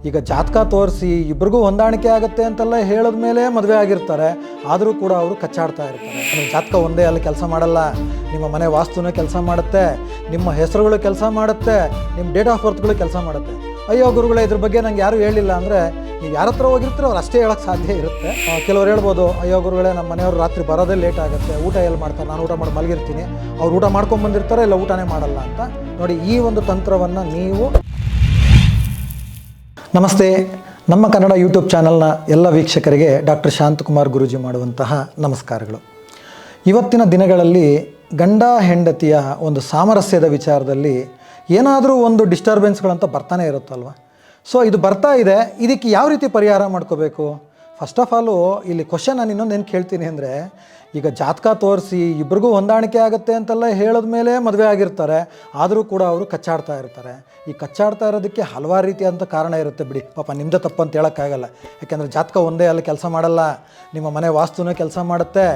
ಈಗ ಜಾತಕ ತೋರಿಸಿ ಇಬ್ರಿಗೂ ಹೊಂದಾಣಿಕೆ ಆಗುತ್ತೆ ಅಂತೆಲ್ಲ ಹೇಳಿದ ಮೇಲೆ ಮದುವೆ ಆಗಿರ್ತಾರೆ. ಆದರೂ ಕೂಡ ಅವರು ಕಚ್ಚಾಡ್ತಾ ಇರ್ತಾರೆ. ನಿಮ್ಮ ಜಾತಕ ಒಂದೇ ಅಲ್ಲಿ ಕೆಲಸ ಮಾಡಲ್ಲ, ನಿಮ್ಮ ಮನೆ ವಾಸ್ತುನೇ ಕೆಲಸ ಮಾಡುತ್ತೆ, ನಿಮ್ಮ ಹೆಸರುಗಳು ಕೆಲಸ ಮಾಡುತ್ತೆ, ನಿಮ್ಮ ಡೇಟ್ ಆಫ್ ಬರ್ತ್ಗಳು ಕೆಲಸ ಮಾಡುತ್ತೆ. ಅಯ್ಯೋ ಗುರುಗಳೇ, ಇದ್ರ ಬಗ್ಗೆ ನಂಗೆ ಯಾರು ಹೇಳಿಲ್ಲ ಅಂದರೆ ನೀವು ಯಾರ ಹತ್ರ ಹೋಗಿರ್ತೀರೋ ಅವ್ರು ಅಷ್ಟೇ ಹೇಳೋಕ್ಕೆ ಸಾಧ್ಯ ಇರುತ್ತೆ. ಕೆಲವ್ರು ಹೇಳ್ಬೋದು, ಅಯ್ಯೋ ಗುರುಗಳೇ, ನಮ್ಮ ಮನೆಯವರು ರಾತ್ರಿ ಬರೋದೇ ಲೇಟ್ ಆಗುತ್ತೆ, ಊಟ ಎಲ್ಲಿ ಮಾಡ್ತಾರೆ, ನಾನು ಊಟ ಮಾಡಿ ಮಲಗಿರ್ತೀನಿ, ಅವ್ರು ಊಟ ಮಾಡ್ಕೊಂಡು ಬಂದಿರ್ತಾರೆ, ಇಲ್ಲ ಊಟನೇ ಮಾಡಲ್ಲ ಅಂತ. ನೋಡಿ, ಈ ಒಂದು ತಂತ್ರವನ್ನು ನೀವು ನಮಸ್ತೆ. ನಮ್ಮ ಕನ್ನಡ ಯೂಟ್ಯೂಬ್ ಚಾನಲ್ನ ಎಲ್ಲ ವೀಕ್ಷಕರಿಗೆ ಡಾಕ್ಟರ್ ಶಾಂತಕುಮಾರ್ ಗುರೂಜಿ ಮಾಡುವಂತಹ ನಮಸ್ಕಾರಗಳು. ಇವತ್ತಿನ ದಿನಗಳಲ್ಲಿ ಗಂಡ ಹೆಂಡತಿಯ ಒಂದು ಸಾಮರಸ್ಯದ ವಿಚಾರದಲ್ಲಿ ಏನಾದರೂ ಒಂದು ಡಿಸ್ಟರ್ಬೆನ್ಸ್ಗಳಂತ ಬರ್ತಾನೆ ಇರುತ್ತಲ್ವ. ಸೊ ಇದು ಬರ್ತಾ ಇದೆ, ಇದಕ್ಕೆ ಯಾವ ರೀತಿ ಪರಿಹಾರ ಮಾಡ್ಕೋಬೇಕು? ಫಸ್ಟ್ ಆಫ್ ಆಲು ಇಲ್ಲಿ ಕ್ವಶನ್ ನಾನು ಇನ್ನೊಂದು ಏನು ಕೇಳ್ತೀನಿ ಅಂದರೆ, ಈಗ ಜಾತಕ ತೋರಿಸಿ ಇಬ್ರಿಗೂ ಹೊಂದಾಣಿಕೆ ಆಗುತ್ತೆ ಅಂತೆಲ್ಲ ಹೇಳಿದ ಮೇಲೆ ಮದುವೆ ಆಗಿರ್ತಾರೆ. ಆದರೂ ಕೂಡ ಅವರು ಕಚ್ಚಾಡ್ತಾ ಇರ್ತಾರೆ. ಈ ಕಚ್ಚಾಡ್ತಾ ಇರೋದಕ್ಕೆ ಹಲವಾರು ರೀತಿಯಾದಂಥ ಕಾರಣ ಇರುತ್ತೆ. ಬಿಡಿ, ಪಾಪ ನಿಮ್ಮದೇ ತಪ್ಪು ಅಂತ ಹೇಳೋಕ್ಕಾಗಲ್ಲ. ಯಾಕೆಂದರೆ ಜಾತಕ ಒಂದೇ ಅಲ್ಲಿ ಕೆಲಸ ಮಾಡಲ್ಲ, ನಿಮ್ಮ ಮನೆ ವಾಸ್ತುನೇ ಕೆಲಸ ಮಾಡುತ್ತೆ,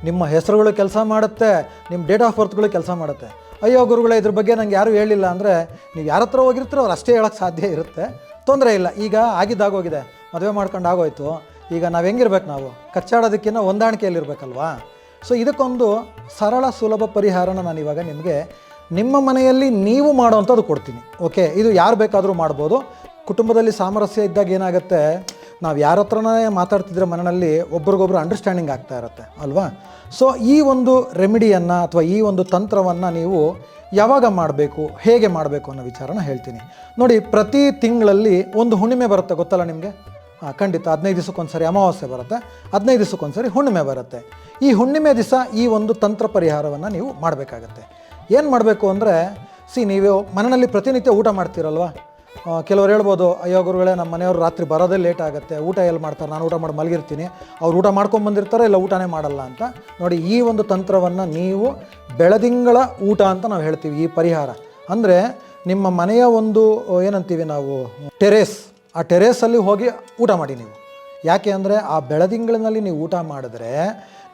ನಿಮ್ಮ ಹೆಸರುಗಳು ಕೆಲಸ ಮಾಡುತ್ತೆ, ನಿಮ್ಮ ಡೇಟ್ ಆಫ್ ಬರ್ತ್ಗಳು ಕೆಲಸ ಮಾಡುತ್ತೆ. ಅಯ್ಯೋ ಗುರುಗಳೇ, ಇದ್ರ ಬಗ್ಗೆ ನಂಗೆ ಯಾರು ಹೇಳಿಲ್ಲ ಅಂದರೆ ನೀವು ಯಾರ ಹತ್ರ ಹೋಗಿರ್ತೀರೋ ಅವ್ರು ಅಷ್ಟೇ ಹೇಳೋಕ್ಕೆ ಸಾಧ್ಯ ಇರುತ್ತೆ. ತೊಂದರೆ ಇಲ್ಲ, ಈಗ ಆಗಿದ್ದಾಗೋಗಿದೆ, ಮದುವೆ ಮಾಡ್ಕೊಂಡು ಆಗೋಯ್ತು. ಈಗ ನಾವು ಹೆಂಗಿರ್ಬೇಕು? ನಾವು ಕಚ್ಚಾಡೋದಕ್ಕಿಂತ ಹೊಂದಾಣಿಕೆಯಲ್ಲಿರಬೇಕಲ್ವಾ? ಸೊ ಇದಕ್ಕೊಂದು ಸರಳ ಸುಲಭ ಪರಿಹಾರನ ನಾನು ಇವಾಗ ನಿಮಗೆ ನಿಮ್ಮ ಮನೆಯಲ್ಲಿ ನೀವು ಮಾಡೋವಂಥದ್ದು ಕೊಡ್ತೀನಿ. ಓಕೆ, ಇದು ಯಾರು ಬೇಕಾದರೂ ಮಾಡ್ಬೋದು. ಕುಟುಂಬದಲ್ಲಿ ಸಾಮರಸ್ಯ ಇದ್ದಾಗ ಏನಾಗುತ್ತೆ, ನಾವು ಯಾರ ಹತ್ರನೇ ಮಾತಾಡ್ತಿದ್ರೆ ಮನೆಯಲ್ಲಿ ಒಬ್ರಿಗೊಬ್ರು ಅಂಡರ್ಸ್ಟ್ಯಾಂಡಿಂಗ್ ಆಗ್ತಾ ಇರುತ್ತೆ ಅಲ್ವಾ? ಸೊ ಈ ಒಂದು ರೆಮಿಡಿಯನ್ನು ಅಥವಾ ಈ ಒಂದು ತಂತ್ರವನ್ನು ನೀವು ಯಾವಾಗ ಮಾಡಬೇಕು, ಹೇಗೆ ಮಾಡಬೇಕು ಅನ್ನೋ ವಿಚಾರನ ಹೇಳ್ತೀನಿ. ನೋಡಿ, ಪ್ರತಿ ತಿಂಗಳಲ್ಲಿ ಒಂದು ಹುಣ್ಣಿಮೆ ಬರುತ್ತೆ, ಗೊತ್ತಲ್ಲ ನಿಮಗೆ? ಖಂಡಿತ 15 ದಿವಸಕ್ಕೊಂದ್ಸರಿ ಅಮಾವಾಸ್ಯೆ ಬರುತ್ತೆ, 15 ದಿವಸಕ್ಕೊಂದ್ಸರಿ ಹುಣ್ಣಿಮೆ ಬರುತ್ತೆ. ಈ ಹುಣ್ಣಿಮೆ ದಿವಸ ಈ ಒಂದು ತಂತ್ರ ಪರಿಹಾರವನ್ನು ನೀವು ಮಾಡಬೇಕಾಗತ್ತೆ. ಏನು ಮಾಡಬೇಕು ಅಂದರೆ, ನೀವು ಮನೆಯಲ್ಲಿ ಪ್ರತಿನಿತ್ಯ ಊಟ ಮಾಡ್ತೀರಲ್ವ? ಕೆಲವ್ರು ಹೇಳ್ಬೋದು, ಅಯ್ಯೋ ಗುರುಗಳೇ, ನಮ್ಮ ಮನೆಯವರು ರಾತ್ರಿ ಬರೋದೇ ಲೇಟ್ ಆಗುತ್ತೆ, ಊಟ ಎಲ್ಲಿ ಮಾಡ್ತಾರೆ, ನಾನು ಊಟ ಮಾಡಿ ಮಲಗಿರ್ತೀನಿ, ಅವ್ರು ಊಟ ಮಾಡ್ಕೊಂಡು ಬಂದಿರ್ತಾರೆ, ಇಲ್ಲ ಊಟನೇ ಮಾಡಲ್ಲ ಅಂತ. ನೋಡಿ, ಈ ಒಂದು ತಂತ್ರವನ್ನು ನೀವು ಬೆಳದಿಂಗಳ ಊಟ ಅಂತ ನಾವು ಹೇಳ್ತೀವಿ. ಈ ಪರಿಹಾರ ಅಂದರೆ ನಿಮ್ಮ ಮನೆಯ ಒಂದು ಏನಂತೀವಿ ನಾವು, ಟೆರೇಸ್, ಆ ಟೆರೇಸಲ್ಲಿ ಹೋಗಿ ಊಟ ಮಾಡಿ ನೀವು. ಯಾಕೆ ಅಂದರೆ ಆ ಬೆಳದಿಂಗಳಿನಲ್ಲಿ ನೀವು ಊಟ ಮಾಡಿದ್ರೆ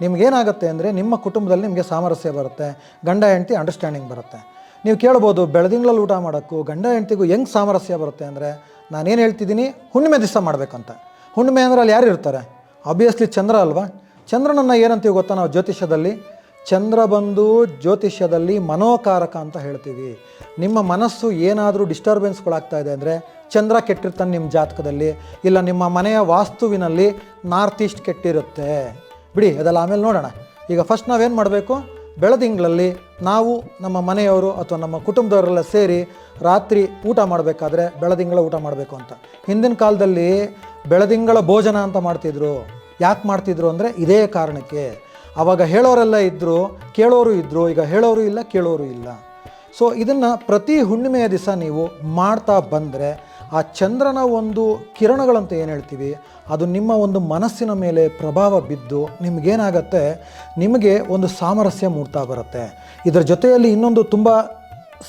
ನಿಮಗೇನಾಗುತ್ತೆ ಅಂದರೆ ನಿಮ್ಮ ಕುಟುಂಬದಲ್ಲಿ ನಿಮಗೆ ಸಾಮರಸ್ಯ ಬರುತ್ತೆ, ಗಂಡ ಹೆಂಡತಿ ಅಂಡರ್ಸ್ಟ್ಯಾಂಡಿಂಗ್ ಬರುತ್ತೆ. ನೀವು ಕೇಳ್ಬೋದು, ಬೆಳದಿಂಗಳಲ್ಲಿ ಊಟ ಮಾಡೋಕ್ಕೂ ಗಂಡ ಹೆಂಡತಿಗೂ ಹೆಂಗೆ ಸಾಮರಸ್ಯ ಬರುತ್ತೆ ಅಂದರೆ, ನಾನೇನು ಹೇಳ್ತಿದ್ದೀನಿ, ಹುಣ್ಣಿಮೆ ದಿವಸ ಮಾಡಬೇಕಂತ. ಹುಣ್ಣಿಮೆ ಅಂದರೆ ಅಲ್ಲಿ ಯಾರು ಇರ್ತಾರೆ? ಆಬ್ವಿಯಸ್ಲಿ ಚಂದ್ರ ಅಲ್ವಾ? ಚಂದ್ರನನ್ನು ಏನಂತೀವಿ ಗೊತ್ತಾ ನಾವು ಜ್ಯೋತಿಷ್ಯದಲ್ಲಿ? ಚಂದ್ರ ಬಂದು ಜ್ಯೋತಿಷ್ಯದಲ್ಲಿ ಮನೋಕಾರಕ ಅಂತ ಹೇಳ್ತೀವಿ. ನಿಮ್ಮ ಮನಸ್ಸು ಏನಾದರೂ ಡಿಸ್ಟರ್ಬೆನ್ಸ್ಗಳಾಗ್ತಾ ಇದೆ ಅಂದರೆ ಚಂದ್ರ ಕೆಟ್ಟಿರ್ತಾನೆ ನಿಮ್ಮ ಜಾತಕದಲ್ಲಿ, ಇಲ್ಲ ನಿಮ್ಮ ಮನೆಯ ವಾಸ್ತುವಿನಲ್ಲಿ ನಾರ್ತ್ ಈಸ್ಟ್ ಕೆಟ್ಟಿರುತ್ತೆ. ಬಿಡಿ, ಅದೆಲ್ಲ ಆಮೇಲೆ ನೋಡೋಣ. ಈಗ ಫಸ್ಟ್ ನಾವೇನು ಮಾಡಬೇಕು, ಬೆಳದಿಂಗಳಲ್ಲಿ ನಾವು ನಮ್ಮ ಮನೆಯವರು ಅಥವಾ ನಮ್ಮ ಕುಟುಂಬದವರೆಲ್ಲ ಸೇರಿ ರಾತ್ರಿ ಊಟ ಮಾಡಬೇಕಾದ್ರೆ ಬೆಳದಿಂಗಳ ಊಟ ಮಾಡಬೇಕು ಅಂತ. ಹಿಂದಿನ ಕಾಲದಲ್ಲಿ ಬೆಳದಿಂಗಳ ಭೋಜನ ಅಂತ ಮಾಡ್ತಿದ್ರು. ಯಾಕೆ ಮಾಡ್ತಿದ್ರು ಅಂದರೆ ಇದೇ ಕಾರಣಕ್ಕೆ. ಆವಾಗ ಹೇಳೋರೆಲ್ಲ ಇದ್ದರು, ಕೇಳೋರು ಇದ್ದರು. ಈಗ ಹೇಳೋರು ಇಲ್ಲ, ಕೇಳೋರು ಇಲ್ಲ. ಸೊ ಇದನ್ನು ಪ್ರತಿ ಹುಣ್ಣಿಮೆಯ ದಿವಸ ನೀವು ಮಾಡ್ತಾ ಬಂದರೆ ಆ ಚಂದ್ರನ ಒಂದು ಕಿರಣಗಳಂತ ಏನು ಹೇಳ್ತೀವಿ, ಅದು ನಿಮ್ಮ ಒಂದು ಮನಸ್ಸಿನ ಮೇಲೆ ಪ್ರಭಾವ ಬಿದ್ದು ನಿಮಗೇನಾಗತ್ತೆ, ನಿಮಗೆ ಒಂದು ಸಾಮರಸ್ಯ ಮೂಡ್ತಾ ಬರುತ್ತೆ. ಇದರ ಜೊತೆಯಲ್ಲಿ ಇನ್ನೊಂದು ತುಂಬ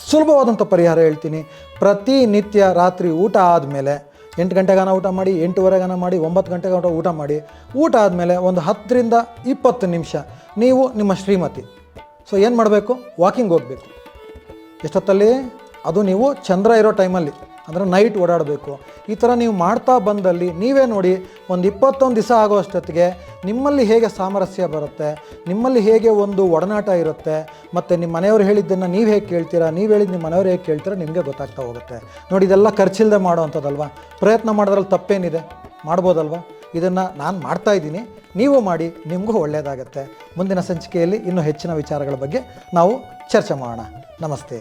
ಸುಲಭವಾದಂಥ ಪರಿಹಾರ ಹೇಳ್ತೀನಿ. ಪ್ರತಿನಿತ್ಯ ರಾತ್ರಿ ಊಟ ಆದಮೇಲೆ 8 ಗಂಟೆಗಾನ ಊಟ ಮಾಡಿ, 8:30 ಮಾಡಿ, 9 ಗಂಟೆಗೆ ಊಟ ಮಾಡಿ, ಊಟ ಆದಮೇಲೆ ಒಂದು 10ರಿಂದ 20 ನಿಮಿಷ ನೀವು ನಿಮ್ಮ ಶ್ರೀಮತಿ ಏನು ಮಾಡಬೇಕು, ವಾಕಿಂಗ್ ಹೋಗಬೇಕು. ಎಷ್ಟೊತ್ತಲ್ಲಿ? ಅದು ನೀವು ಚಂದ್ರ ಇರೋ ಟೈಮಲ್ಲಿ, ಅಂದರೆ ನೈಟ್ ಓಡಾಡಬೇಕು. ಈ ಥರ ನೀವು ಮಾಡ್ತಾ ಬಂದಲ್ಲಿ ನೀವೇ ನೋಡಿ, ಒಂದು 21 ದಿವಸ ಆಗೋ ಅಷ್ಟೊತ್ತಿಗೆ ನಿಮ್ಮಲ್ಲಿ ಹೇಗೆ ಸಾಮರಸ್ಯ ಬರುತ್ತೆ, ನಿಮ್ಮಲ್ಲಿ ಹೇಗೆ ಒಂದು ಒಡನಾಟ ಇರುತ್ತೆ, ಮತ್ತು ನಿಮ್ಮ ಮನೆಯವರು ಹೇಳಿದ್ದನ್ನು ನೀವು ಹೇಗೆ ಕೇಳ್ತೀರಾ, ನೀವು ಹೇಳಿದ್ದು ನಿಮ್ಮ ಮನೆಯವರು ಹೇಗೆ ಕೇಳ್ತೀರಾ, ನಿಮಗೆ ಗೊತ್ತಾಗ್ತಾ ಹೋಗುತ್ತೆ. ನೋಡಿ, ಇದೆಲ್ಲ ಖರ್ಚಿಲ್ಲದೆ ಮಾಡೋ ಅಂಥದ್ದಲ್ವ? ಪ್ರಯತ್ನ ಮಾಡೋದ್ರಲ್ಲಿ ತಪ್ಪೇನಿದೆ, ಮಾಡ್ಬೋದಲ್ವ? ಇದನ್ನು ನಾನು ಮಾಡ್ತಾಯಿದ್ದೀನಿ, ನೀವು ಮಾಡಿ, ನಿಮಗೂ ಒಳ್ಳೆಯದಾಗತ್ತೆ. ಮುಂದಿನ ಸಂಚಿಕೆಯಲ್ಲಿ ಇನ್ನೂ ಹೆಚ್ಚಿನ ವಿಚಾರಗಳ ಬಗ್ಗೆ ನಾವು ಚರ್ಚೆ ಮಾಡೋಣ. ನಮಸ್ತೆ.